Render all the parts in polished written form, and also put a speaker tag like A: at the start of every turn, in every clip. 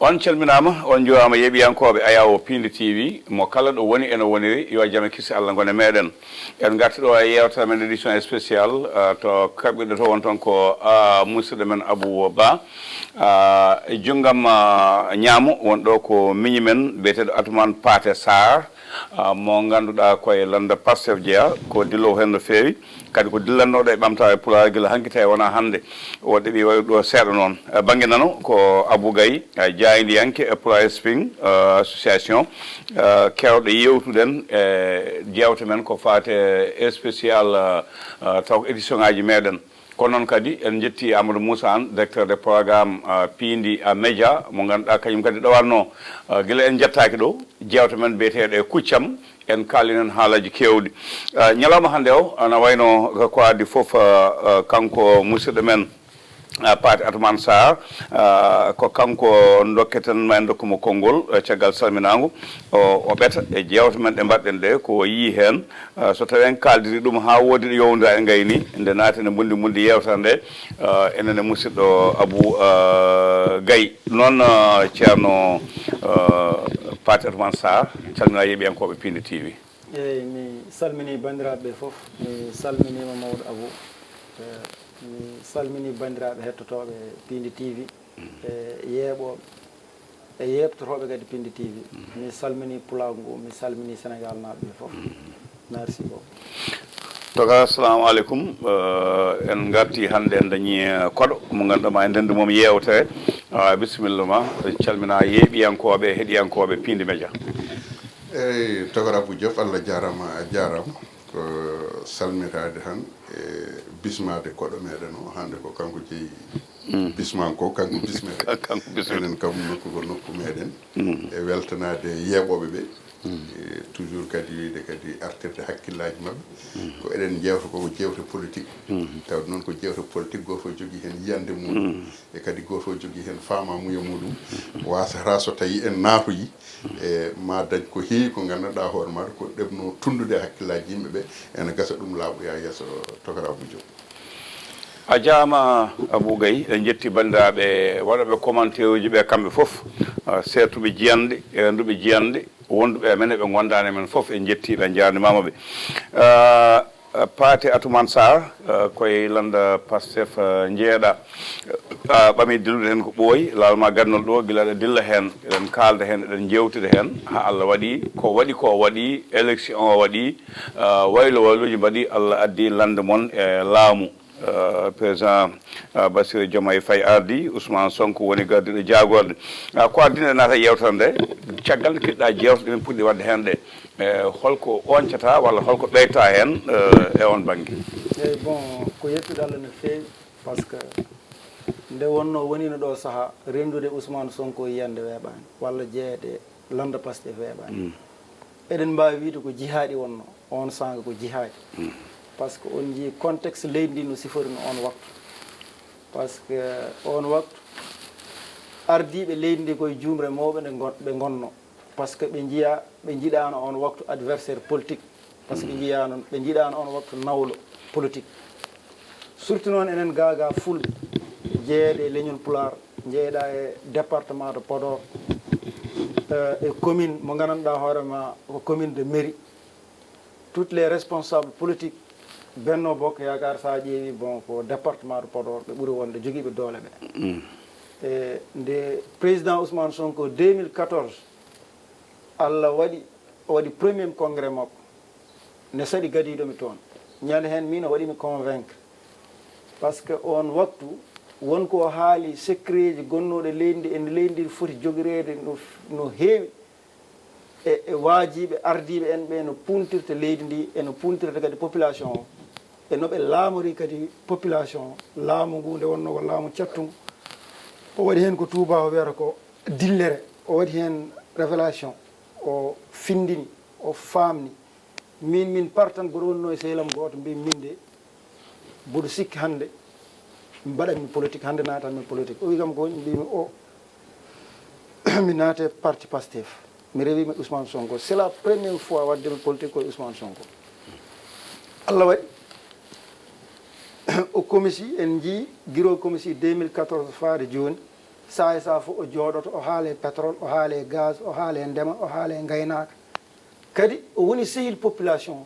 A: on calminama on joama yeɓiyankoɓe ayawo Pindi TV mo kala ɗo woni ene woniri yo jaame kisi Allah gone meɗen en garti ɗo e yewtere men édition spécial to kaɓɓiɗo to won toon ko musidɗo men Abou Ba e junggam ñaamo won ɗo ko miñi men biyeteɗo Atoumane Pathé Sarr mo ganduɗa koye landa Pastef jeeya ko dillo hen no fewi kadi ko dillannoɗo e ɓamtare Pulaar guila hanki tawi wona hande o ɗeɓi wawi ɗo seeɗa noon banggue nano ko Abou Gaye jaydiyanke e Pulaar Spring association kewɗo yewtuɗen e jewte men ko fate spécial taw ko édition ngaji meɗen kono noon kadi en jetti Amadou Moussa Anne directeur des programmes Pindi Média mo ganduɗa kañum kadi ɗowanno guila en jettaki ɗo jewte men biyeteɗo e Kuccam en kalinen haalaji kewɗi ñalawma hande o ana wayno ko addi foof kanko musidɗo men Pathé Atoumane Sarr ko kanko dokketen ma en dokkuma konngol caggal salminago o ɓeta e jewte men ɗe mbaɗɗen ɗe ko yii hen so tawi en kaldiri ɗum ha woodi ɗo yowdira e gayni nde naati ne mundi yewtere nde enene musidɗo Abou Gaye noon ceerno Pathé Atoumane Sarr calmina yeeɓiyankoɓe Pindi TV.
B: eyyi mi salmini bandiraɓe foof mi salminima mawɗo Abou mi salmini bandiraɓe hettotoɓe Pindi TV e yeeɓoɓe e yebtotoɓe kadi Pindi TV mi salmini Pulaar ngu mi salmini Sénégal naɓe foof merci beaucoup.
A: toga assalamu aleykum en garti hande en dañi koɗo mo ganduɗa e ndendu mom yewtere bisimilla ma calmina yeeɓiyankoɓe heeɗiyankoɓe Pindi Média.
C: eyyi togora Abou Diop Allah jarama a jarama ko salmitade tan e bismade koɗo meɗen o hande ko kanko jeeyi bisman ko kanko bismeɗen enen kam nokku ko nokku meɗen e weltanade yeeɓoɓe ɓe toujours kadi wiide kadi artirde hakkillaji mabɓe ko eɗen jewta koko jewte politique tawde noon ko jewte politique goto fof jogui hen yiyande muɗum e kadi goto fof jogui hen famamuya muɗum wasata so tawi en natoyi e ma dañ ko heewi ko ganduɗa hoore maɗa ko ɗebno tundude hakkillaji yimɓeɓe ene gasa ɗum laaɓoya yesso tokora Abou Diop.
A: a jaama Abou Gaye en jetti bandiraɓe waɗoɓe commentaire uji ɓe kamɓe foof seetuɓe jiyanɗe e renduɓe jiyanɗe wonduɓe men ɓe gondani men foof en jettiɓe en jarnimamaɓe Pathé Atoumane Sarr koye landa Pastef jeeɗa ɓami dillude hen ko ɓooyi laalma gandol ɗo guila ɗe dilla hen eɗen kalda hen eɗen jewtida hen ha Allah waɗi ko waɗi élection o waɗi wayloji mbaɗi Allah addi lande moon e laamu président Bassirou Diomaye Faye ardi Ousmane Sonko woni gardiɗo jagorde ko addine naata yewtere nde caggal nde keɗɗa jewte ɗemin puɗɗi wadde hen ɗe holko oncata walla holko ɓeyta hen e on banggue.
B: eyyi bon ko yettude Allah no fewi par ce que nde wonno wonino ɗo saaha rendude Ousmane Sonko yiyande weeɓani walla jeeyede landa Pastef weeɓani eɗen mbawi wiide ko jihaɗi wonno on sanga ko jihaɗi par ce que on jii contexte leydi ndi no siforino on waktu par ce que on waktu ardiɓe leydi ndi koye jumre mawɓe ɓe gonno par ce que ɓe jiiɗano on waktu adversaire politique par ce que ɓe jiiɗano on waktu nawlo politique surtout noon enen gaga fulɓe jeeyaɗe e leñol Pulaar jeeyɗa e département de Podor e commune mo gandanɗa hoorema ko commune de mairie toutes les responsables politiques Benno Bokk Yaakaar sa ƴeewi bon ko département de Podor ɓe ɓuuri wonde joguiɓe doole ɓe e nde président Ousmane Sonko 2014 Allah waɗi o waɗi premier congrès makko ne saɗi gadiɗomi toon ñande hen min o waɗimi convaincre par ce que on waktu wonko haali secret ji gonnoɗe leydi ndi ende leydi ndi foti jogirede no heewi e waajiɓe ardiɓe en ɓe no puntirta leydi ndi eno puntirta kadi population o e noɓe laamori kadi population o laamu ngu nde wonno ko laamu cattugu o waɗi hen ko Touba o wiyata ko dillere o waɗi hen révélation o findini o famni min partan mboɗo wonno e sehlam goto mbi minde mboɗo sikki hande mi mbaɗatmi politique hande natanmi politique o wi kam ko woni mbimi o mi naate parti Pastef mi rewimi Ousmane Sonko c'est la première fois waddemi politique koye Ousmane Sonko Allah waɗi o comisi en jii guiro comisi 2014 faade joni saa saa fof o jooɗoto o haale pétrole o haale gaz o haale ndema o haale ngaynaaka kadi o woni sehil population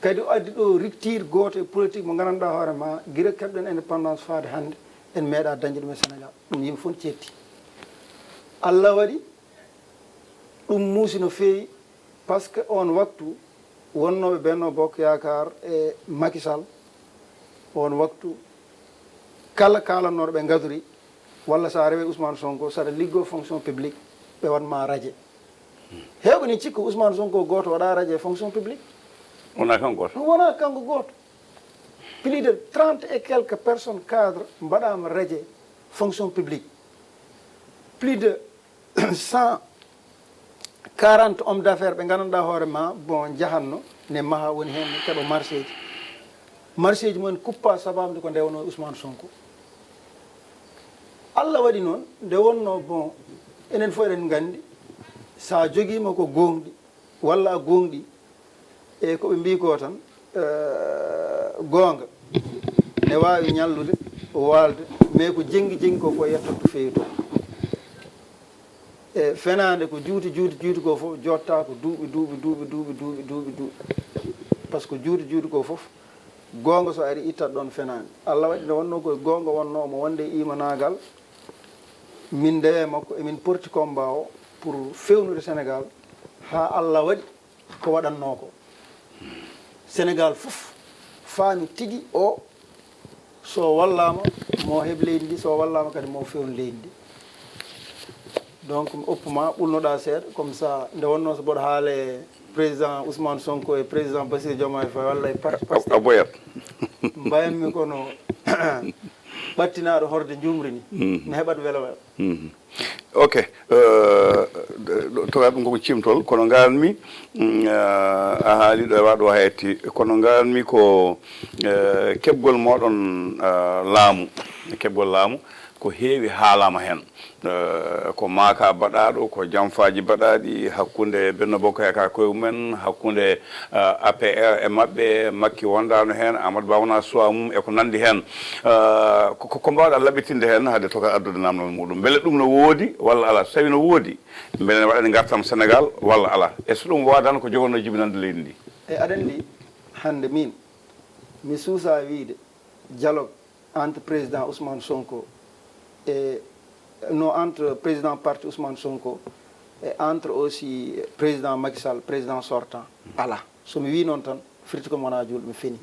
B: kadi o addi ɗo rupture gooto e politique mo nganndanɗaa hoore ma gila keɓɗen indépendance faade hannde en meeɗa dañde ɗum e sénégal ɗum yimɓe fof ceetti allah waɗi ɗum muusi no feewi par ce que on waktu wonnooɓe benno bokk yakar e Macky Sall on waktu kala kaalannooɗo ɓe ngadori walla sa rewe Ousmane Sonko saɗa liggoo fonction publique ɓe watma radio heewɓe ni cikka Ousmane Sonko gooto waɗa radio e fonction publique
A: wona kan gooto
B: ɗum wona kanko gooto plus de 30 et quelques personnes cadre mbaɗama radio fonction publique plus de 140 hommes d'affaires ɓe nganndanɗaa hoore ma bon jahanno ne maha woni heen keɓa marché ji mumen kuppa sabamde ko ndewno Ousmane Sonko allah waɗi noon nde wonno bon enen fof eɗen nganndi sa jogiima ko gonɗi walla a gonɗi e koɓe mbi ko tan goonga ne waawi ñallude waalde mais ko jengi ko fof yettot to feewi to e fenaande ko juuti ko fof jotta ko duuɓi par ce que juuti ko fof goonga so ari ittat ɗon fenaande allah waɗi nde wonno koye goonga wonno omo wonde imanagal min ndewe makko emin porti combat o pour fewnude sénégal ha allah waɗi ko waɗanno ko sénégal fof faami tigi o so wallama mo heɓ leydi ndi so wallama kadi mo fewnu leydi ndi donc mi oppuma ɓulnoɗa seeɗa comme ça nde wonno so mboɗo haale président Ousmane Sonko e président Bassirou Diomaye Faye walla e
A: a boyat
B: mbayatmi kono ɓattinaɗo horde jumri ni mi heɓat welo
A: ok towaɓe koko cimtol kono nganmi a haali ɗo e waɗo hetti kono nganmi ko keɓgol moɗon laamu ko heewi haalama hen ko maaka baɗaɗo ko jamfaji baɗaɗi hakkude Benno Bokk Yakaar koye mumen hakkude APR e mabɓe Makki wondano hen Amadou Ba wona choix mum e ko nandi hen ko mbawɗa laɓitinde hen haade toka addude namdal muɗum beele ɗum no woodi walla ala so tawi no woodi beele ne waɗani gartam Sénégal walla ala e so ɗum woodano ko jogonno jibinande leydi ndi
B: e aɗa andi hande min mi suusa wiide dialogue entre président Ousmane Sonko et non entre président parti Ousmane Sonko et entre aussi président Macky Sall président sortant ala somi wi noon tan firti ko wona julɓe mi fini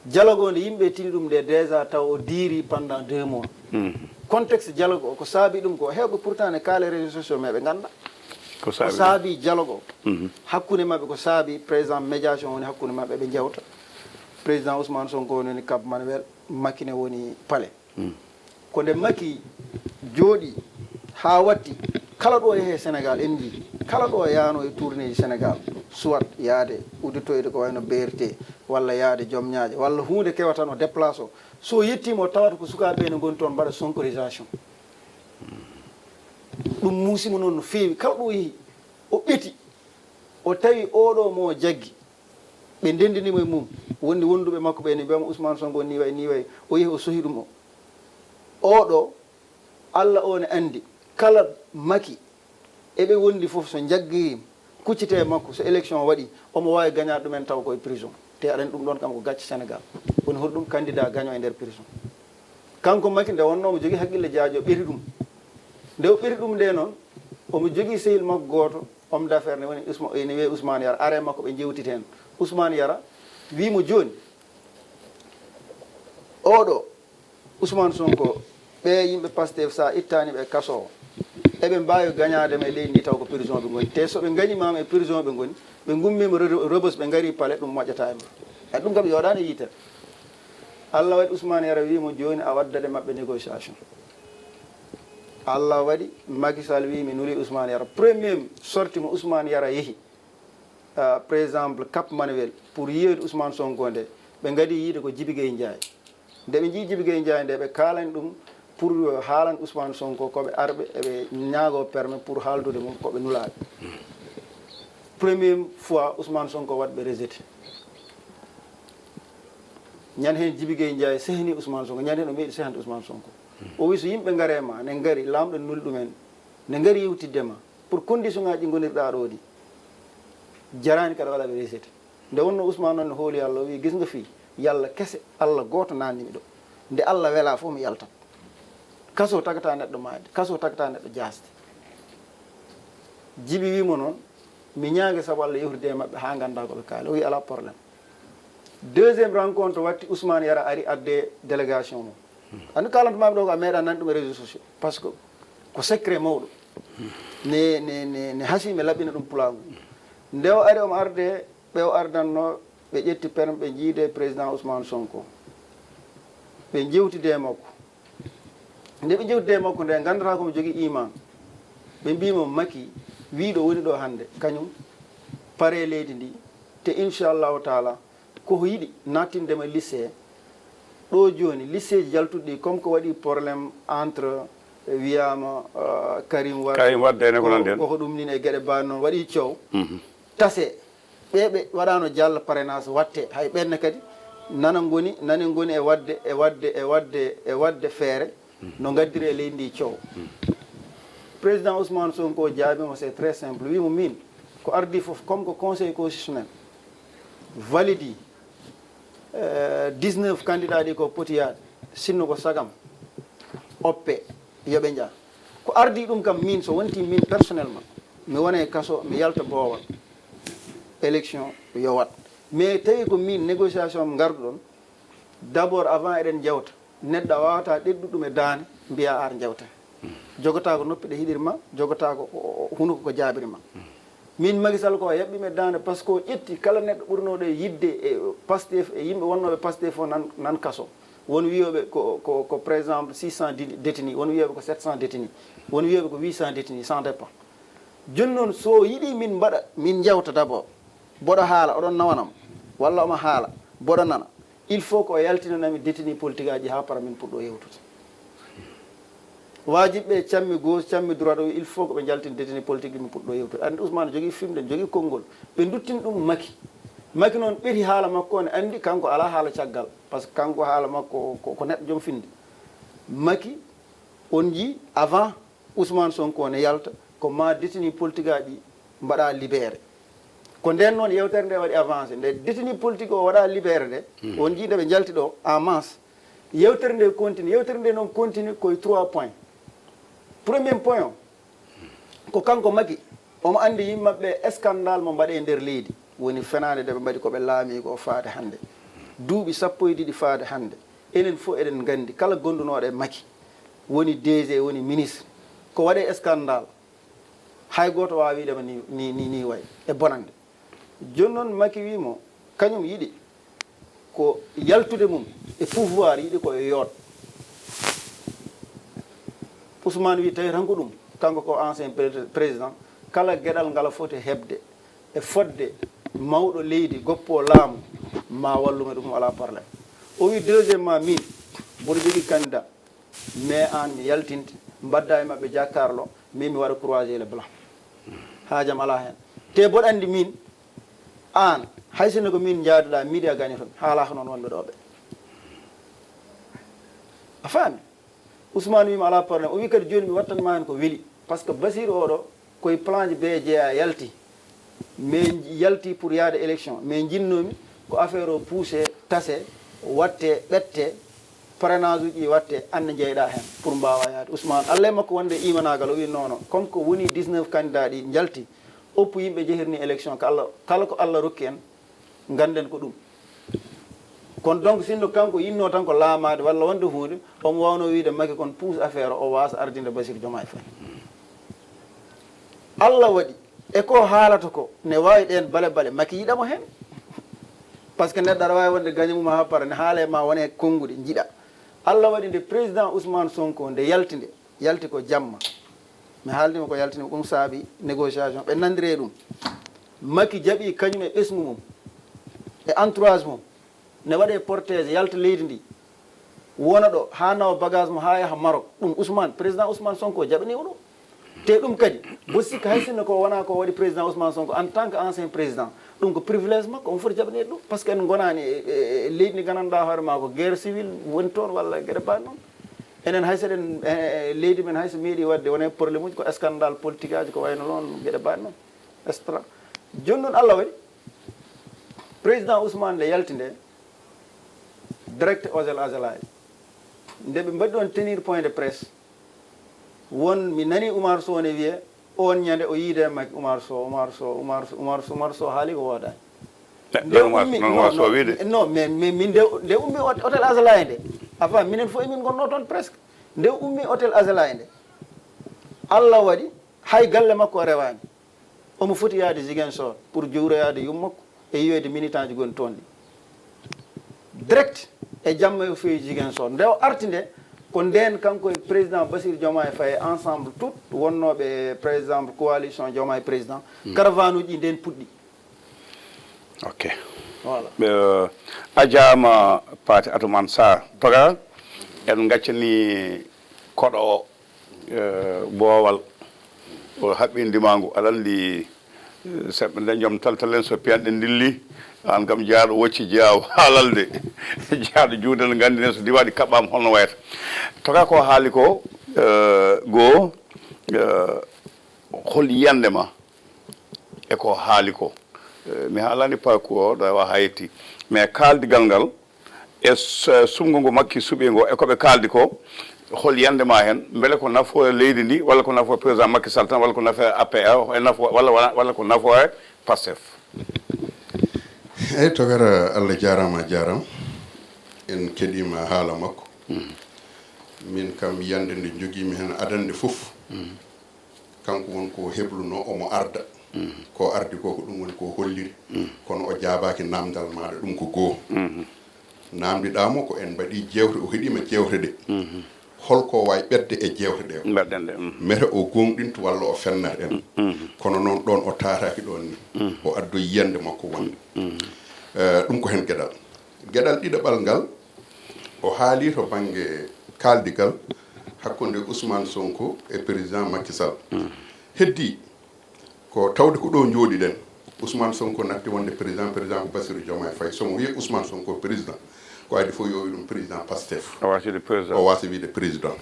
B: dialogue o nde yimɓe tini ɗum nde déjà taw o diiri pendant 2 mois contexte dialogue o ko saabi ɗum ko hewɓe pourtant ne kaale réseaux sociaux mais ɓe ganda ko saabi dialogue o hakkude mabɓe ko saabi président médiation woni hakkude mabɓe ɓe jewta président Ousmane Sonko woni Cap Manuel Macky ne woni palais ko nde Macky jooɗi ha watti kala ɗo yeehe Sénégal en jii kala ɗo yaano e tourné ji Sénégal soit yaade udditoyde ko wayno BRT walla yaade Diomniadio walla hunde kewa tan o déplace o so yettima o tawata ko sukaɓe ne goni toon mbaɗa sonkorisation ɗum muusima noon no feewi kala ɗo yeehi o ɓeti o tawi oɗo mo jaggi ɓe ndendinimo e mum wonni wonduɓe makko ɓe ni mbiyama Ousmane Sonko ni way o yeehi o sohi ɗum o oɗo allah o ne andi kala Macky eɓe wondi fof so jaggirima kuccite makko so élection waɗi omo wawi gagnade ɗumen taw koye prison te aɗani ɗum ɗon kam ko gacce Sénégal woni holɗum candidat gagnant e nder prison kanko Macky nde wonno omo jogui haqqille jaajo ɓeri ɗum nde o ɓeri ɗum nde noon omo jogui sehil makko goto homme d' affaire ne woni ne wiye Ousmane Yara are makko ɓe jewtite hen Ousmane Yara wimo joni oɗo Ousmane Sonko ɓe yimɓe Pastef sa ittani ɓe kaso o eɓe mbawi gagnadema e leydi ndi taw ko prison ɓe goni te soɓe gañimama e prison ɓe goni ɓe gummima Rebeuss ɓe gaari palais ɗum moƴƴata e ma ɗum kam yoɗani e yitere allah waɗi Ousmane Yara wimo joni a waddade mabɓe négociation allah waɗi Macky Sall wi mi nuli Ousmane Yara premier sorti mo Ousmane Yara yeehi par exemple Cap Manuel pour yiyede Ousmane Sonko nde ɓe gaadi yiide ko Djiby Gueye Ndiaye nde ɓe jii Djiby Gueye Ndiaye nde ɓe kalani ɗum pour haalan Ousmane Sonko koɓe arɓe eɓe ñaago permis pour haaldude mum koɓe nulaɓe première fois Ousmane Sonko waɗɓe rejeté ñande hen Djiby Gueye Ndiaye sehni Ousmane Sonko ñande hen o meeɗi sehande Ousmane Sonko o wi so yimɓe garema ne gari lamɗo nuli ɗumen ne gari yewtiddema pour condition ngaji ɗi gonirɗa ɗo ɗi jarani kada waɗaɓe resete nde wonno Ousmane noon ne hooli Allah o wi gis nga fi yalla kese Allah goto nannimi ɗo nde Allah wela fof mi yaltat kaso tagata neɗɗo maade kaso tagata neɗɗo jasde Djiby wimo noon mi ñaage sabu Allah yewtide e maɓɓe ha ganda koɓe kaali o wi ala probléme deuxiéme rencontre watti Ousmane Yara ari adde délégation mum andi kalantumaɓe ɗo ko a meeɗa nani ɗum e réseaux sociaux par ce que ko secret mawɗo ne hasimi laɓɓina ɗum pulagu nde o ari omo arde ɓe o ardanno ɓe ƴetti perme ɓe jiide président Ousmane Sonko ɓe jewtide e makko nde ɓe jewtide e makko nde gandata komo jogui iman ɓe mbimo Macky wiɗo woni ɗo hande kañum pare leydi ndi te inchallahu taala koko yiɗi nattindema lycée ɗo joni lycée ji jaltuɗi comme ko waɗi probléme entre wiyama Karim Wade
A: ene ko non den
B: koko ɗum nin e gueɗe mbawi noon waɗi coow tase ɓeɓe waɗano jalla parrainage watte hay ɓenne kadi nani goni e wadde feere no gaddiri e leydi ndi coow président Ousmane Sonko jaabimo c'est très simple wimo min ko ardi foof comme ko conseil constitutionnel validi 19 candidat ɗi ko poti yaade sinno ko sagam oppe yoɓe jaa ko ardi ɗum kam min so wonti min personnellement mi wona e kaso mi yalta boowal élection yo wat mais tawi ko min négociation m gardu ɗon d' abord avant eɗen jewta neɗɗo a wawata ɗeɗɗuɗum e daane mbiya ar jewta jogota ko noppi ɗe hiɗirma jogota ko hunuko ko jaabirima min Macky Sall ko yaɓɓimi e daande par ce que o ƴetti kala neɗɗo ɓurnoɗo e yidde e Pastef e yimɓe wonnoɓe Pastef o nan kaso won wiyoɓe ko par exemple 600 détenus won wiyoɓe ko 700 détenus won wiyoɓe ko 800 détenus sans dépend joni noon so yiiɗi min mbaɗa min jewta d' abord boɗo haala oɗon nawanam walla omo haala boɗo nana il faut ko yaltinanami détenu politique aji ha para min puɗɗo yewtude wajiɓe cammi gauche cammi droite o il faut ko ɓe jaltin détenu politique ɗi mi puɗɗo yewtude andi Ousmane jogui fimde jogui konngol ɓe duttini ɗum Macky noon ɓeeti haala makko ne andi kanko ala haala caggal par ce que kanko haala makko ko neɗɗo joom finde Macky on jii avant Ousmane Sonko ne yalta ko ma détenu politique aji mbaɗa libéré ko nden noon yewtere nde waɗi avancé nde détenu politique o waɗa libéré nde on jii nde ɓe jalti ɗo en masse yewtere nde continue yewtere nde noon continue koye 3 points premier point o ko kanko Macky omo andi yimmaɓe scandale mo mbaɗe nder leydi woni fenade nde ɓe mbaɗi koɓe laami ko faade hannde duuɓi 12 faade hannde enen fof eɗen gandi kala gondunoɗo e Macky woni DG woni ministre ko waɗe scandale hay goto wawa wiɗema ni way e bonande joni noon Macky wimo kañum yiɗi ko yaltude mum e pouvoir yiɗi koye yoot Ousmane wi tawi tan ko ɗum kanko ko ancien président kala gueɗal ngala foti hebde e fodde mawɗo leydi goppo laamu ma wallume ɗum ala probléme o wi deuxiémement min mboɗo jogui candidat mais an mi yaltinte mbadda e mabɓe jakkarlo min mi waɗa croisé le blanc haajam ala hen te mboɗo andi min an hay sinno ko min jaaduɗa miɗi a gagne toon haala ko noon wonɓe ɗo ɓe a faami Ousmane wima ala probléme o wi kadi joni mi wattanma hen ko weeli par ce que Basir oɗo koye plan ji be jeeya yalti mais yalti pour yaade élection mais jinnomi ko affaire o poussé tase watte ɓette parrainage uji watte anne jeyɗa hen pour mbawa yaade Ousmane Allah e makko wonde imanagal o wi non comme ko woni 19 candidat ɗi jalti oppu yimɓe jehirni élection ko Allah kala ko Allah rokki en ganden ko ɗum kono donc sinno kanko yinno tan ko laamade walla wonde hunde omo wawno wiide Macky kon pousse affaire o wasa ardinde Bassirou Diomaye Faye Allah waɗi e ko haalata ko ne wawi ɗen bale Macky yiɗamo hen par ce que neɗɗo aɗa wawi wonde gagne mum ha para ne haale ma wone konngude jiiɗa Allah waɗi nde président Ousmane Sonko nde yalti ko jamma mi haaldima ko yaltini ɗum saabi négociation ɓe nandire ɗum Macky jaaɓi kañum e ɓesgu mum e entourage mum ne waɗe portége yalta leydi ndi wona ɗo ha nawa bagage mo ha yaha Maroc ɗum Ousmane président Ousmane Sonko jaɓanima ɗum te ɗum kadi bo sikka hay sinno ko wona ko waɗi président Ousmane Sonko en tant que ancien président ɗum ko privilège makko omo foti jaɓanede ɗum par ce que en gonani e leydi ndi gandanɗa hoore ma ko guerre civil woni toon walla gueɗe mbaɗi noon enen hay seɗen leydi men hay so meeɗi wadde wona probléme uji ko scandale politique aji ko wayno noon gueɗe mbaɗi noon extra joni noon Allah waɗi président Ousmane nde yalti nde direct osel asalaji nde ɓe mbaɗi ɗon tenir point de presse won mi nani Oumar Sow ne wiye on ñande o yiide makki Oumar Sow haali ko woodani non mais min nde ummi hôtel Azalaï nde avant minen fof emin gonno toon presque nde ummi hôtel Azalaï nde Allah waɗi hay galle makko o rewani omo foti yaade Ziguinchor pour jowroyade yummakko e yiyoyde militant ji goni toon ɗi direct e jamma o fewi Ziguinchor nde o arti nde ko nden kanko e président Bassirou Diomaye Faye ensemble tout wonnoɓe par exemple coalition Diomaye président caravane uji nden puɗɗi
A: ok
B: voilà
A: a jaama Paté Atoumane Sarr toga en gaccani koɗo o boowal o haɓɓindimangu aɗa andi seɓɓe nden joom taltalen so piyanɗe dilli an kam jaaɗo wocci jeyaw haalalde jaaɗo juuɗe gandine so diwaɗi kaɓɓama holno wayata toga ko haali ko goo hol yiyande ma eko haali ko mi haalani parcours o ɗo wa hayetti mais kaldigal ngal e sumgo ngo makki suuɓe ngo e koɓe kaldi ko hol yande ma hen beele ko nafo leydi ndi walla ko nafo président Macky Sall tan walla ko nafo APR e nafo walla ko nafo e Pastef
C: eyyi togara Allah jarama en keɗima haala makko min kam yande nde joguimi hen adande foof kanko wonko hebluno omo arda ko ardi ko ɗum woni ko holliri kono o jaabaki namdal maɗa ɗum ko goo namdiɗamo ko en mbaɗi jewte o heeɗima jewte ɗe holko wawi ɓedde e jewte ɗe
A: mbaɗɗen ɗe
C: mete o gonɗinto walla o fennat en kono noon ɗon o tataki ɗon ni o addoyi yiyande makko wonde ɗum ko hen gueɗal ɗiɗaɓal ngal o haali to banggue kaldigal hakkude Ousmane Sonko e président Macky Sall heddi ko tawde ko ɗo jooɗiɗen Ousmane Sonko natti wonde président ko Bassirou Diomaye Faye somo wiye Ousmane Sonko président ko adi fof yowi ɗum président Pastef o wasa wiide président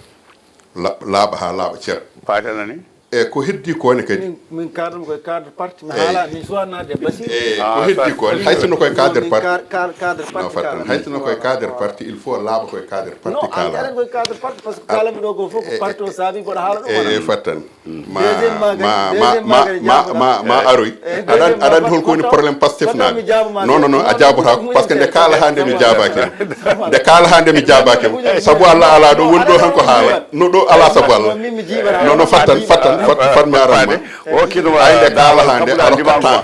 C: laaɓa ha laaɓa ceer
A: patenani
C: e ko heddi kone kadi
B: min kadam koye cadre parti mi haala min suwanade Bassirou
C: ko heddi ko haysono koye cadre parti
B: cadre parti kala
C: haysono koye cadre parti il faut laaɓa koye cadre parti kala
B: non koye cadre parti par ce que kalami ɗo ko fof ko parti o saabi mboɗo haala ɗum
C: fattan ma aroy aɗa andi holko woni probléme Pastef naɓe non a jaabotako par ce que nde kaala ha nde mi jaabaki saabu Allah ala ɗo woni ɗo tan ko haala no ɗo ala saabu Allah non fattan fatmi aranma
A: o kino
C: ayde kaala ha nde arokkatama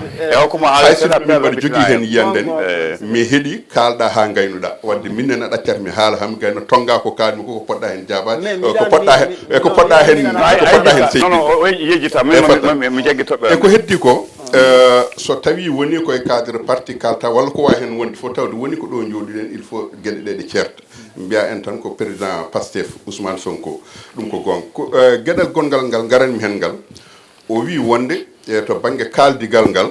C: hayso min mbaɗa jogui hen yiyande mi heeɗi kalɗa ha gaynuɗa wadde minne a ɗaccat mi haala ham gayno tonga ko kalmi ko poɗɗa hen jabade ko poɗɗa hen seydi e ko heddi ko so tawi woni koye cadre parti kalta walla ko wawi hen wonde fof tawde woni ko ɗo jooɗiɗen il faut gueɗe ɗe ɗe certa mbiya en tan ko président Pastef Ousmane Sonko ɗum ko gonga gueɗal gongal ngal garanmi hen ngal o wi wonde to banggue kaldigal ngal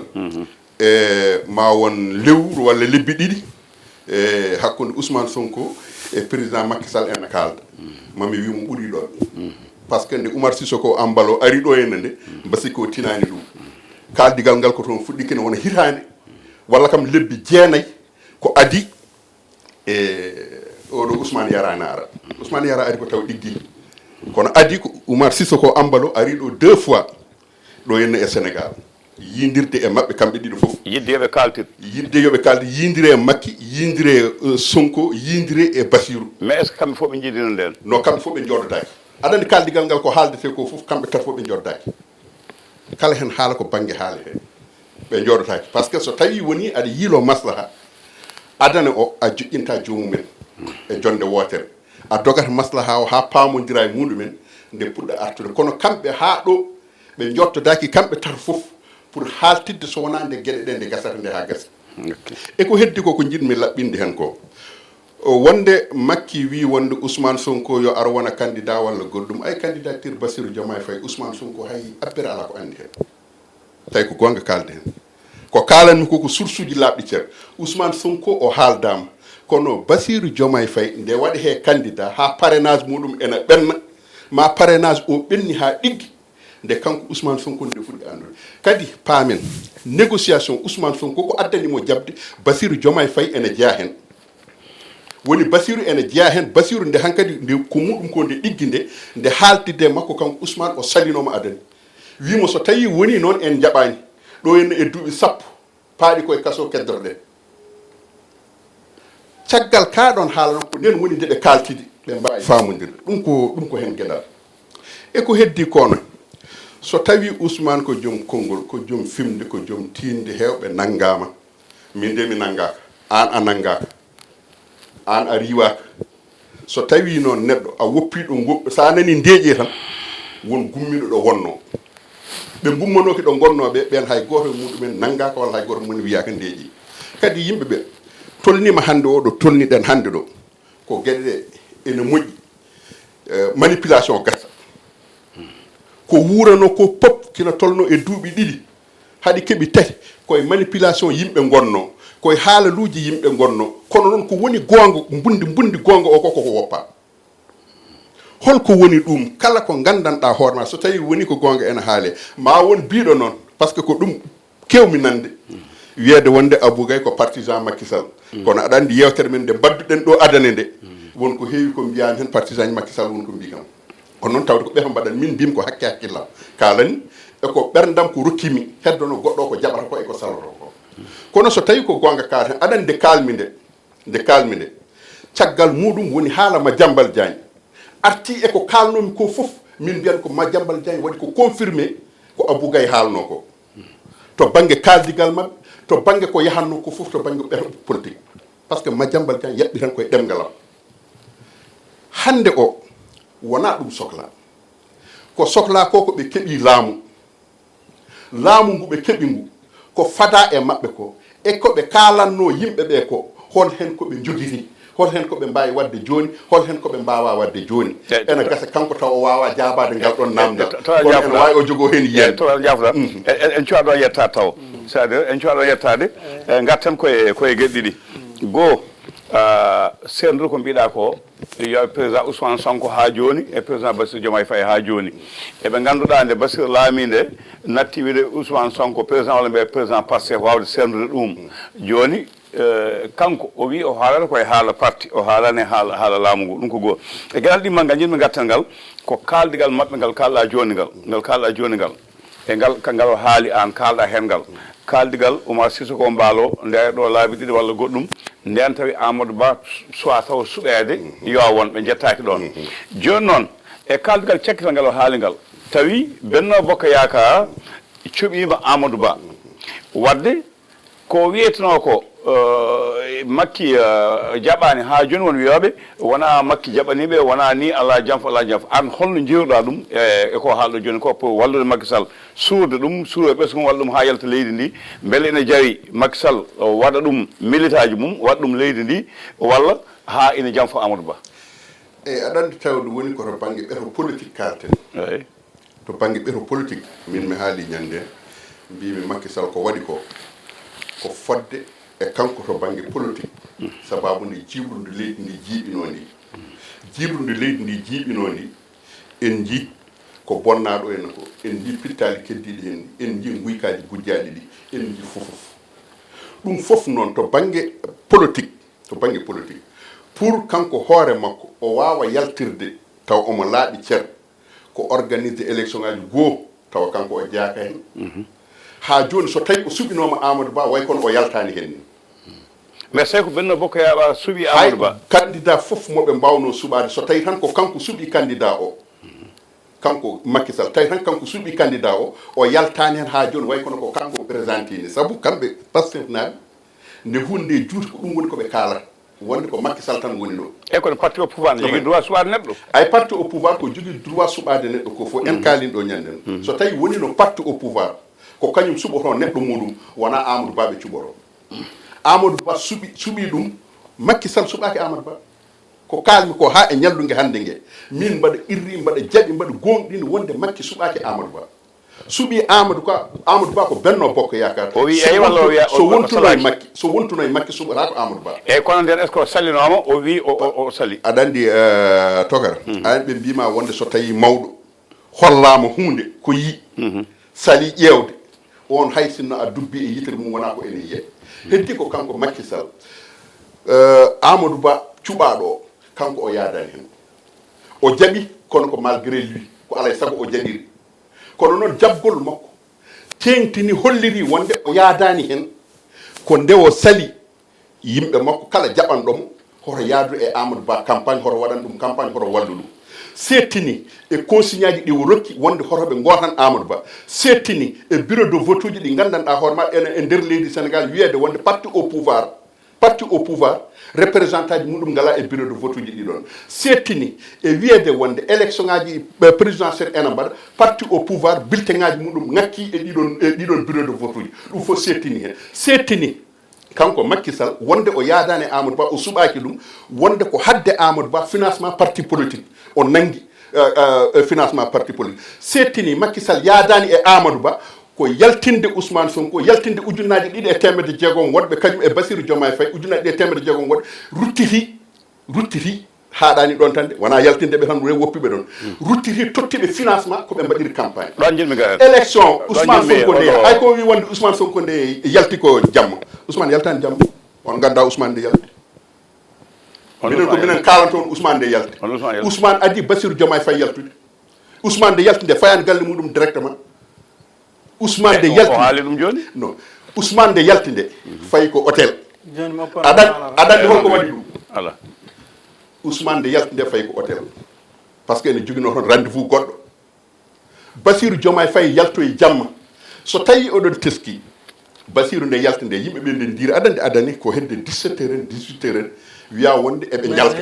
C: ma won lewru walla lebbi ɗiɗi hakkude Ousmane Sonko e président Macky Sall ene kalda mami wi mo ɓuuri ɗon par ce que nde Oumar Sissoko ambalo ari ɗo henne nde mbasi ko tinani ɗum kaldigal ngal ko toon fuɗɗi kene wona hitande walla kam lebbi jeenayyi ko adi oɗo Ousmane Yara nara Ousmane Yara ari ko taw ɗiggi kono adi ko Oumar Sissoko ambalo ari ɗo 2 fois ɗo henne e Sénégal yindirde e mabɓe kamɓe ɗiɗo foof
A: yidde yoɓe kaltit
C: yindire e Makki yindire Sonko yindire e Bassirou
A: mais est ce que kamɓe fof ɓe jiidino nden
C: no kamɓe fof ɓe jodotaki aɗa andi kaldigal ngal ko haaldete ko fof kamɓe tati fof ɓe jodotaki kala hen haala ko banggue haala he ɓe jodotaki par ce que so tawi woni aɗa yiilo maslaha adana o a joƴƴinta jomumen e jonde wotere a dogata maslaha o ha pamodira e muɗumen nde puɗɗa artude kono kamɓe ha ɗo ɓe jottodaki kamɓe tata foof pour haltidde so wona nde gueɗe ɗe nde gasata nde ha gasa e ko heddi ko jiɗmi laɓɓinde hen ko wonde Makki wi wonde Ousmane Sonko yo ar wona candidat walla goɗɗum ay candidature Bassirou Diomaye Faye Ousmane Sonko hay abbere ala ko andi hen tawi ko gonga kalde hen ko kalanmi ko source uji labɗi ceer Ousmane Sonko o haaldama kono Bassirou Diomaye Faye nde waɗi he candidat ha parrainage muɗum ena ɓenna ma parrainage o ɓenni ha ɗiggi nde kanko Ousmane Sonko nde fuɗɗi andude kadi paamen négociation Ousmane Sonko ko addanimo jabde Bassirou Diomaye Faye ene jeeya hen woni Bassirou ene jeeya hen Bassirou nde hankkadi nde ko muɗum ko nde ɗiggi nde haaltide makko kanko Ousmane o salinoma adani wimo so tawi woni noon en jaɓani ɗo henno e duuɓi sappo paaɗi koye kaso keddorɗen caggal kaɗon haala noon ko nden woni nde ɓe kaltidi ɓe mbawi famodir ɗum ko hen gueɗal e ko heddi kono so tawi Ousmane ko joom konngol ko joom fimde ko joom tinde hewɓe nanggama min de mi nanggaka an a nanggaka an a riwaka so tawi noon neɗɗo a woppi ɗo sa nani ndeeƴe tan won gummiɗo ɗo wonno ɓe gummanoki ɗo gonnoɓe ɓen hay goto muɗumen nanggaka walla hay goto mumen wiyaka ndeeƴi kadi yimɓeɓe tolnima hande o ɗo tolniɗen hande ɗo ko gueɗe ɗe ene moƴƴi manipulation gasa ko wurano ko pop kina tolno e duuɓi ɗiɗi haɗi keeɓi tati koye manipulation yimɓe gonno koye haalaluji yimɓe gonno kono noon ko woni gonga bundi gonga o koko woppa holko woni ɗum kala ko gandanɗa hoorema so tawi woni ko gonga ene haale ma won biɗo noon par ce que ko ɗum kewmi nande wiyede wonde Abougay ko partisan Macky Sall kono aɗa andi yewtere men nde badduɗen ɗo adane nde wonko heewi ko mbiyami hen partisan Macky Sall wonko mbi kam kono noon tawde ko ɓeto mbaɗan min mbimi ko hakke hakkillam kalani eko ɓerdam ko rokkimi heddono goɗɗo ko jaɓata ko eko saloto ko kono so tawi ko gonga kaal hen aɗa nde kalmi nde caggal muɗum woni haala Madiambal Diagne arti eko kalnomi ko foof min mbiyan ko Madiambal Diagne waɗi ko confirmé ko Abougay haalno ko to banggue kaldigal mabɓe to banggue ko yahanno ko foof to banggue ɓeto politique par ce que Madiambal Diagne yaɓɓi tan koye ɗemgalam hande o wona ɗum sohla ko sohla ko ko ɓe keeɓi laamu ngu ɓe keeɓi ngu ko fada e maɓɓe ko e ko ɓe kalanno yimɓe ɓe ko hol hen ko ɓe jogiri hol hen ko ɓe mbawi wadde joni hol hen ko ɓe mbawa wadde joni ene gasa kanko taw o wawa jabade ngal ɗon namdal kono ene wawi o jogo hen yiyede
A: to jafra en cuwaɗo yetta taw c'est à dire en cuwaɗo yettade gatten koye gueɗe ɗiɗi goho serndu ko mbiɗa ko yo président Ousmane Sonko ha joni e président Bassirou Diomaye Faye ha joni eɓe ganduɗa nde Bassirou laami nde natti wiide Ousmane Sonko président walla mbiya président Pastef wawde serndude ɗum joni kanko o wi o haalata koye haala parti o haalani haala laamu ngu ɗum ko goho e gueɗal ɗimmal ngal jinmi gattal ngal ko kaldigal mabɓe ngal kalɗa joni ngal e ngal haali an kalɗa hen ngal kaldigal Oumar Sissoko Mballo nde ɗo laabi ɗiɗi walla goɗɗum nden tawi Amadou Ba soit taw suɓede yo won ɓe jettaki ɗon joni noon e kaldigal cekkital ngal o haali ngal tawi Benno Bokk Yakaar cuɓima Amadou Ba wadde ko wiyeteno ko makki jaɓani ha joni won wiyoɓe wona makki jaɓaniɓe wona ni ala janfo an holno jiruɗa ɗum e ko haalɗo joni ko pour wallude Macky Sall suurde ɗum suurde ɓesgum walla ɗum ha yalta leydi ndi beele ene jawi Macky Sall waɗa ɗum militaji mum waɗa ɗum leydi ndi walla ha ina janfo Amadou Ba
C: eyyi aɗa andi tawde woni koto banggue ɓeto politique kalten
A: eyyi
C: to banggue ɓeto politique min mi haali ñande mbimi Macky Sall ko waɗi ko fodde e kanko to banggue politique sababu nde jiɓrude leydi ndi jiiɓino ndi en jii ko bonnaɗo ene ko en jii pittali keddiɗi hen en jii guykaji gujjaɗi ɗi en jii fofof ɗum foof noon to banggue politique pour kanko hoore makko o wawa yaltirde taw omo laaɓi ceer ko organise élection ngaji goho tawa kanko o jeeyaka hen ha joni so tawi o suɓinoma Amadou Ba way kono o yaltani hen ni
A: mais tawi ko Benno Bokk Yakaar suuɓi Amadou Ba
C: candidat fof moɓe mbawno suɓade so tawi tan ko kanko suuɓi candidat o kanko Macky Sall tawi tan kanko suuɓi candidat o yaltani hen ha joni way kono ko kanko présentini saabu kamɓe Pastef naɓe nde hunde juuti ko ɗum woni koɓe kalata wonde ko Macky Sall tan woni ɗo
A: e kono parti au pouvoir ne jogui droit suɓade neɗɗo
C: ay parti au pouvoir ko jogui droit suɓade neɗɗo ko fof en kalin ɗo ñanden so tawi woni no parti au pouvoir ko kañum suɓoto neɗɗo muɗum wona Amadou Ba ɓe cuɓoto Amadou Ba suɓi ɗum Macky Sall suɓaki Amadou Ba ko kalmi ko ha e ñallugue hande gue min mbaɗa irri mbaɗa jaɓi mbaɗa gonɗini wonde Macky suɓaki Amadou Ba suɓi Amadou Ba ko Benno Bokk Yaakaar
A: o wi eyi walla o wiya
C: so wontuno e makki suɓata ko Amadou Ba
A: eyyi kono nden est ce que o sallinoma o wi o sali
C: aɗa andi Togara an ɓe mbima wonde so tawi mawɗo hollama hunde ko yi sali ƴewde on hay sinno a dubbi e yitere mum wona ko ene yiye heddi ko kanko Macky Sall Amadou Ba cuɓaɗo o kanko o yaadani hen o jaɓi kono ko malgré lui ko alay saago o jaɓiri kono noon jaɓgol makko tengtini holliri wonde o yaadani hen ko nde o sali yimɓe makko kala jaɓanɗomo hoto yaadu e Amadou Ba campagne hoto waɗan ɗum campagne hoto wallu ɗum settini e consigne aji ɗi o rokki wonde hotoɓe gotan Amadou Ba settini e bureau de vote uji ɗi gandanɗa hoore ma ene e nder leydi Sénégal wiyede wonde parti au pouvoir représentant ji muɗum ngala e bureau de vote uji ɗiɗon settini e wiyede wonde élection ngaji présidentiel ena mbaɗa parti au pouvoir bulletin ngaji muɗum ngakki e ɗiɗon bureau de vote uji ɗum fof settini hen settini kanko Macky Sall wonde o yaadani Amadou Ba o suɓaki ɗum wonde ko hadde Amadou Ba financement parti politique o nangui financement parti politique settini Macky Sall yaadani e Amadou Ba ko yaltinde Ousmane Sonko yaltinde ujunnaji ɗiɗi e temedde jeegom wonɓe kañum e Bassirou Diomaye Faye ujunnaji ɗi e temedde jeegom wonɓe ruttiti haɗani ɗon tan de wona yaltinde ɓe tan rew woppiɓe ɗon ruttiti tottiɓe financement koɓe mbaɗiri campagne
A: ɗon jinmi ga
C: élection Ousmane Sonko nde hay ko wi wonde Ousmane Sonko nde yalti ko jamma Ousmane yaltani jamma on ganda Ousmane nde yalti minen ko minen kalanto on Ousmane nde yalti Ousmane adi Bassirou Diomaye Faye yaltude Ousmane nde yalti nde fayani galle muɗum directement Ousmane de yalti
A: haali ɗum joni
C: non Ousmane de yalti nde fayi ko hôtel aɗa holko waɗi ɗum
A: ala
C: Ousmane de yalti nde fayi ko hôtel par ce que ene jogino toon rendez vous goɗɗo Bassirou Diomaye Faye yaltoye jamma so tawi oɗon teski Bassirou nde yalti nde yimɓeɓe nde ndiri adani ko hedde 17 heures 18 heures wiya wonde eɓe jalta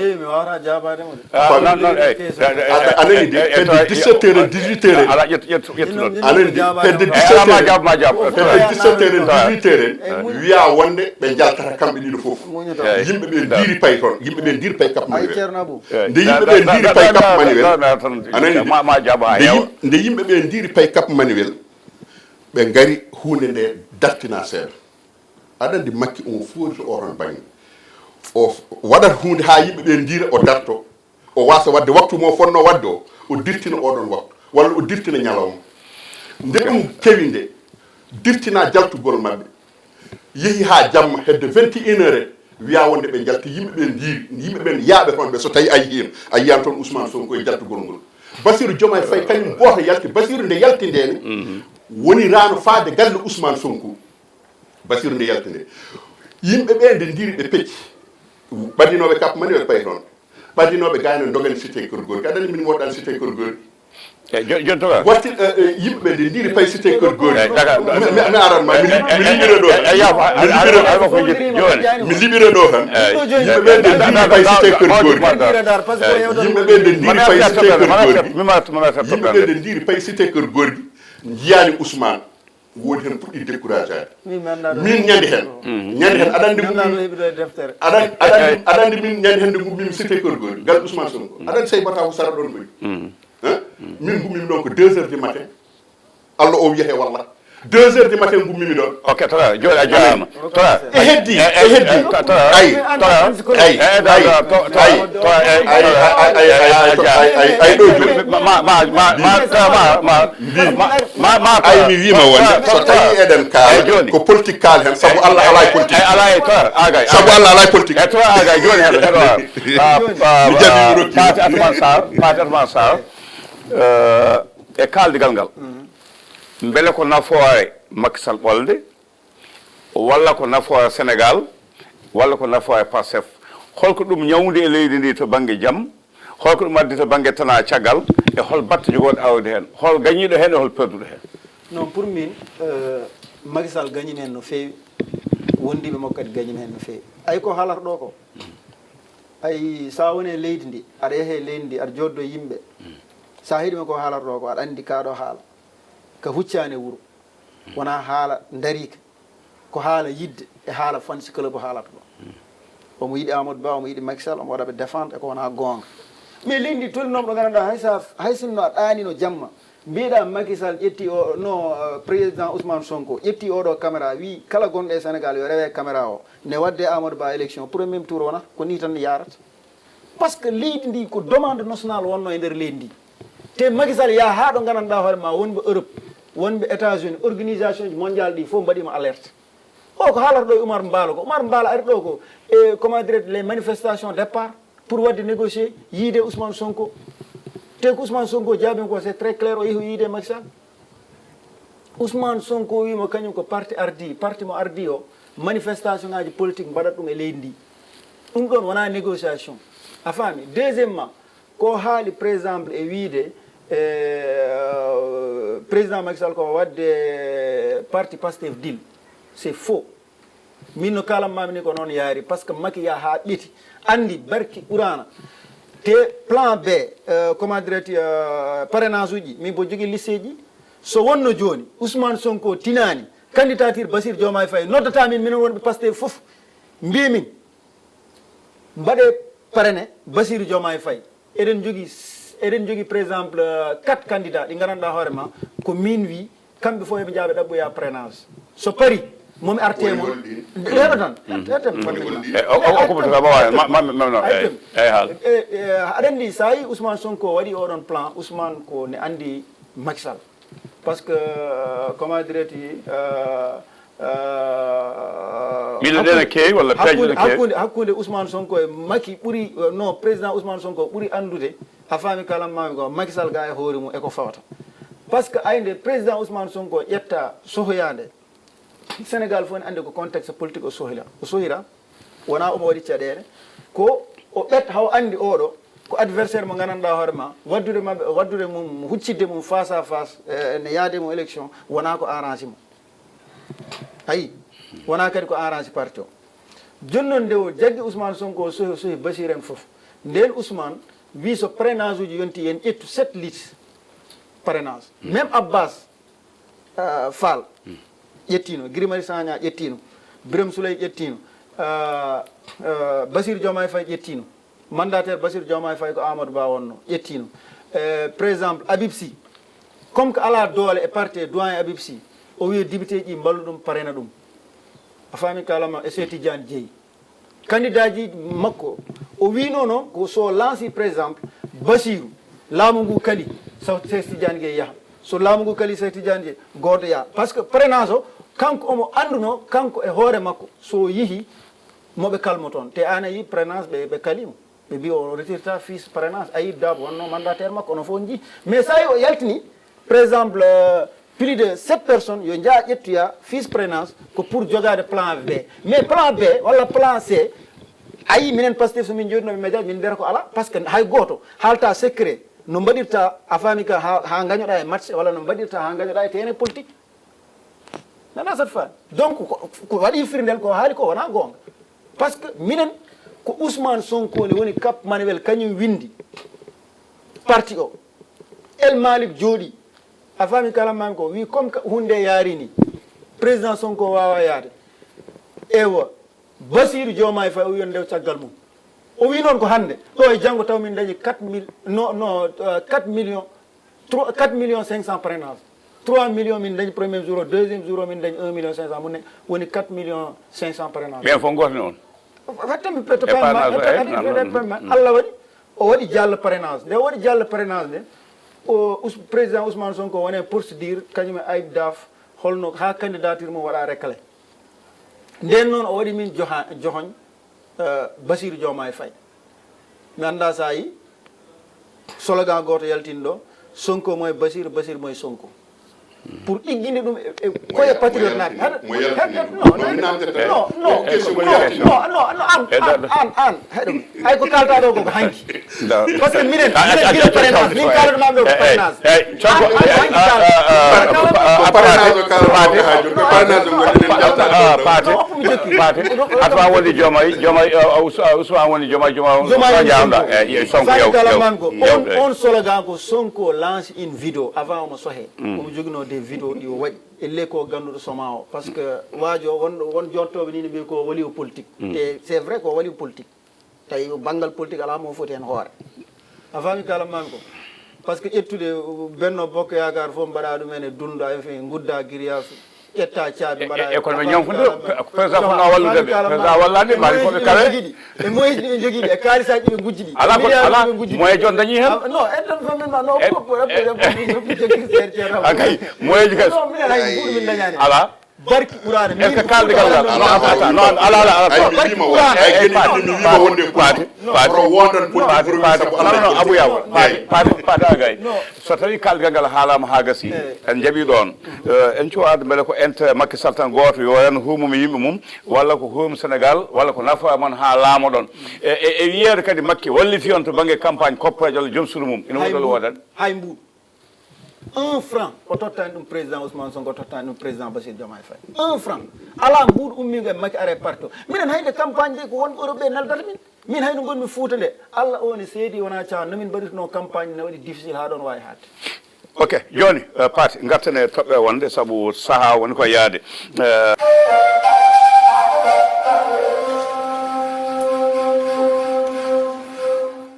C: anani de hedde 17 heures 18 heures
A: ala ƴettuɗon
C: anani de hedde 17 heures 18 heures wiya wonde ɓe jaltata kamɓe ɗiɗo foof yimɓeɓe ndiri pay toon yimɓeɓe ndiri pay Cap Manuel nde yimɓeɓe ndiri pay Cap Manuel anani nde yimɓeɓe ndiri pay Cap Manuel ɓe gari hunde nde dartina seeɗa aɗa andi Macky on footi oton banggue o waɗat hunde ha yimɓeɓe ndira o darto o wasa wadde waktu mo fonno wadde o dirtina oɗon waktu walla o dirtina ñalawma nde ɗum kewi nde dirtina jaltugol mabɓe yeehi ha jamma hedde 21 heures wiya wonde ɓe jalti yimɓeɓe ndiri yimɓeɓe yaaɓe toon ɓe so tawi a yiyama toon Ousmane Sonko e jaltugol ngol Bassirou Diomaye Faye kañum goto yalti Bassirou nde yalti ndene woni rano faade galle Ousmane Sonko Bassirou nde yalti nde yimɓeɓe nde ndiri ɓe pecci ɓaddinoɓe Cap Manuel pay toon ɓaddinoɓe gayno dogani cité Keur Gorgui aɗa andi min woɗɗani cité Keur Gorgui
A: joni toga
C: watti yimɓeɓe nde ndiri pay cité Keur Gorgui mi aranma mi liɓira ɗo mi liɓira ɗo tan yimɓeɓe nde ndiri pay cité Keur Gorgui yimɓeɓe nde ndiri pay cité Keur Gorgui yimɓeɓe nde ndiri pay cité Keur Gorgui jiyani Ousmane woodi hen puɗɗi découragé ade min ñande hen aɗa andi min ñande hen nde gummimi cité Keur Gorgui gal Ousmane Sonko aɗa andi Saybata ko sara ɗon koy min gummimi ɗon ko 2 heures du matin Allah o wiyete walla 2 heures du matin gummimi ɗon
A: ok tora joni a jarama tora
C: e heddi ay ɗo joni ay mi wima wonde so tawi eɗen kaala ko politique kaal hen saabu Allah ala politique
A: ala tora agay
C: saabu Allah ala politique
A: e tora agay joni hen heɗo
C: mi jaɓi rokki
A: Pate Atman Sarr e kaldigal ngal beele ko nafoore Macky Sall ɓolde walla ko nafoore Sénégal walla ko nafoore Pastef holko ɗum ñawdi e leydi ndi to banggue jaam holko ɗum addi to banggue tana caggal e hol batte jogoɗo awde hen hol gañiɗo hen e hol perduɗo hen
B: non pour min Macky Sall gañini hen no fewi wondiɓe makko kadi gañini hen no fewi ay ko haalata ɗo ko ay sa woni e leydi ndi aɗa yeehe leydi ndi aɗa joddo yimɓe sa heeɗima ko haalata ɗo ko aɗa andi kaɗo haala ka huccani e wuuro wona haala darika ko haala yidde e haala fansi club haalata ɗo omo yiɗi Amadou Ba omo yiɗi Macky Sall omo waɗaɓe défendre e ko wona gonga mais leydi ndi tolinoɓe ɗo gandanɗa hay sinno a ɗanino jamma mbiɗa Macky Sall ƴetti o no président Ousmane Sonko ƴetti oɗo caméra wi kala gonɗo e Sénégal yo rewe caméra o ne wadde Amadou Ba élection premier tour wona ko ni tan yarata par ce que leydi ndi ko demande nationale wonno e nder leydi ndi te Macky Sall ya ha ɗo gandanɗa hoore ma wonɓe Europe wonɓe États-Unis organisation ji mondial ɗi fof mbaɗima alerte o ko haalata ɗo e Oumar Mballo ko Oumar Mballo ari ɗo ko e comment dire les manifestations départ pour wadde négocier yiide Ousmane Sonko te ko Ousmane Sonko jaabin ko c'est très clair o yehi yiide Macky Sall Ousmane Sonko wimo kañum ko parti mo ardi o manifestation ngaji politique mbaɗat ɗum e leydi ndi ɗum ɗon wona négociation a faami deuxièmement ko haali par exemple e wiide président Macky Sall ko wadde parti Pastef deal c'est faux min no kalanmami ni ko noon yaari par ce que Macky ya ha ɓeti andi barki ɓurana te plan B comment dirait parrainage uji min bo jogui liste ji so wonno joni Ousmane Sonko tinani candidature Bassirou Diomaye Faye noddata min minen wonɓe Pastef foof mbimin mbaɗe parrainé Bassirou Diomaye Faye eɗen jogui par exemple 4 candidats ɗi gandanɗa hoore ma ko min wi kamɓe fof eɓe jaaɓe ɗaɓɓoya parrainage so pari momi artemo ɗeɗo tan aɗa andi sa yi Ousmane Sonko waɗi oɗon plan Ousmane ko ne andi Macky Sall par ce que comment dirait
A: miɗoɗene keewi walla peeje
B: hakkude Ousmane Sonko e Macky ɓuuri non président Ousmane Sonko ɓuuri andude a faami kalammami ko Macky Sall ga e hoore mum eko fawata par ce que ayde président Ousmane Sonko ƴetta sohoyade Sénégal fof ne andi ko contexte politique o sohira wona omo waɗi caɗele ko o ɓet haw andi oɗo ko adversaire mo gandanɗa hoore ma waddude mum huccidde mum face à face ne yaade mum élection wona ko arrange mo ayi wona kadi ko arrange parti o jonnon nde o jaggi Ousmane Sonko sohi Bachir en foof nden Ousmane wi so parrainage uji yonti en ƴettu 7 litres parrainage même Abbas Fall ƴettino Guy Marius Sagna ƴettino Birame Souleye ƴettino Bassirou Diomaye Faye ƴettino mandataire Bassirou Diomaye Faye ko Amadou Ba wonno ƴettino par exemple Habib Sy comme que ala doole e parti e doyen Habib Sy o wi député ji mballu ɗum parraina ɗum a faami kalama e Cheikh Tidiane Dièye candidat ji makko o wino noon ko so lanci par exemple Bassirou laamu ngu kali so Cheikh Tidiane Dièye yaha so laamu ngu kali Cheikh Tidiane Dièye goto yaha par ce que parrainage o kanko omo anduno kanko e hoore makko so yeehi moɓe kalmo toon te an a yi parrainage ɓe kalimo ɓe mbi o retirta fils parrainage Ayib Dabo wonno mandataire makko ono fof jii mais sa yi o yaltini par exemple plus de 7 personnes yo jaa ƴettoya fils parrainage ko pour jogade plan B mais plan B walla plan C ayi minen Pastef somin jooɗinoɓe médiaji min mbiyata ko ala par ce que hay goto haalta secret no mbaɗirta a faami ka ha gañoɗa e match walla no mbaɗirta ha gañoɗa e terrain politique nana sat faami donc ko waɗi firndel ko haali ko wona gonga par ce que minen ko Ousmane Sonko ne woni Cap Manuel kañum windi parti o El Malick jooɗi a faami kalamami ko wi comme hunde yaari ni président Sonko wawa yaade ewa Bassirou Diomaye Faye o wi on ndew caggal mum o wi noon ko hande ɗo e janggo taw min dañi 4 millions 500 parrainage 3 millions min dañi premier jour o deuxième jour o min dañi 1 million 500 mum woni 4 millions 500 parrainage
A: ɓen fof gotni on
B: wattami to Allah waɗi o waɗi jalla parrainage nde o waɗi jalla parrainage nde o président Ousmane Sonko wone procédure kañum e Ayib Daf holno ha candidature mum waɗa réclé nden noon o waɗi min johoñ Bassirou Diomaye Faye mi anda sa yi slogan goto yaltin ɗo Sonko moye Bassirou Bassirou moye Sonko pour ɗigginde ɗum e koye patriote naɓe an heɗum hay ko kalta ɗo koko hanki par ce que minen guila parrainage min kalatomaɓe ɗo ko
C: parrainage
A: atma woni Diomaye Ousmane woni Diomaye jamɗa
B: Sonko ko on slogan ko Sonko lance une vidéo avant omo sohe omo jogino des vidéos ɗi o waɗi elle ko ganduɗo soma o par ce que waajo won jottoɓe ni ne mbi ko wali o politique te c'est vrai ko wali o politique tawi banggal politique ala mo foti hen hoore a faami kalamami ko par ce que ƴettude benno bokko yakar fof mbaɗa ɗumen e dunda e fin gudda grillage ƴetta caabi mbaɗa
A: e kono ɓe ñamfude président fof na wallude ɓe président wallade mari fof ɓe kawe
B: e moyeji ɗi ɓe jogui ɗi e kaalisaji ɗi ɓe gujji ɗi
A: ala moye joni dañi hen
B: non en famillement non jogui
A: akay moyeji kay
B: non minen hay ɓuuɗo min dañani
A: ala
B: barki ɓurani
A: est ce que kaldigal ngal non ala non abou yaw paati agay so tawi kaldigal ngal haalama ha gasi en jaaɓi ɗon en cuwade beele ko ente Macky Sall tan goto yo hen humumi yimɓe mum walla ko huum Sénégal walla ko nafa moon ha laamo ɗon e wiyede kadi Macky walliti on to banggue campagne koppaji walla joom suudu mum ina wutolo wodan
B: hay mbuɗo 1 franc o tottani ɗum président Ousmane Sonko o tottani ɗum président Bassirou Diomaye Faye 1 franc ala mbuɗo ummigo e Macky are parto minen hayde campagne de ko wonɓe Europe ɓe naldata min hayno gonmi Fouta nde Allah oni seedi wona cawan nomin mbaɗirtuno campagne ne waɗi difficile ha ɗon wawi hadde
A: ok joni Paty gartane toɓɓe wonde saabu saaha woni ko yaade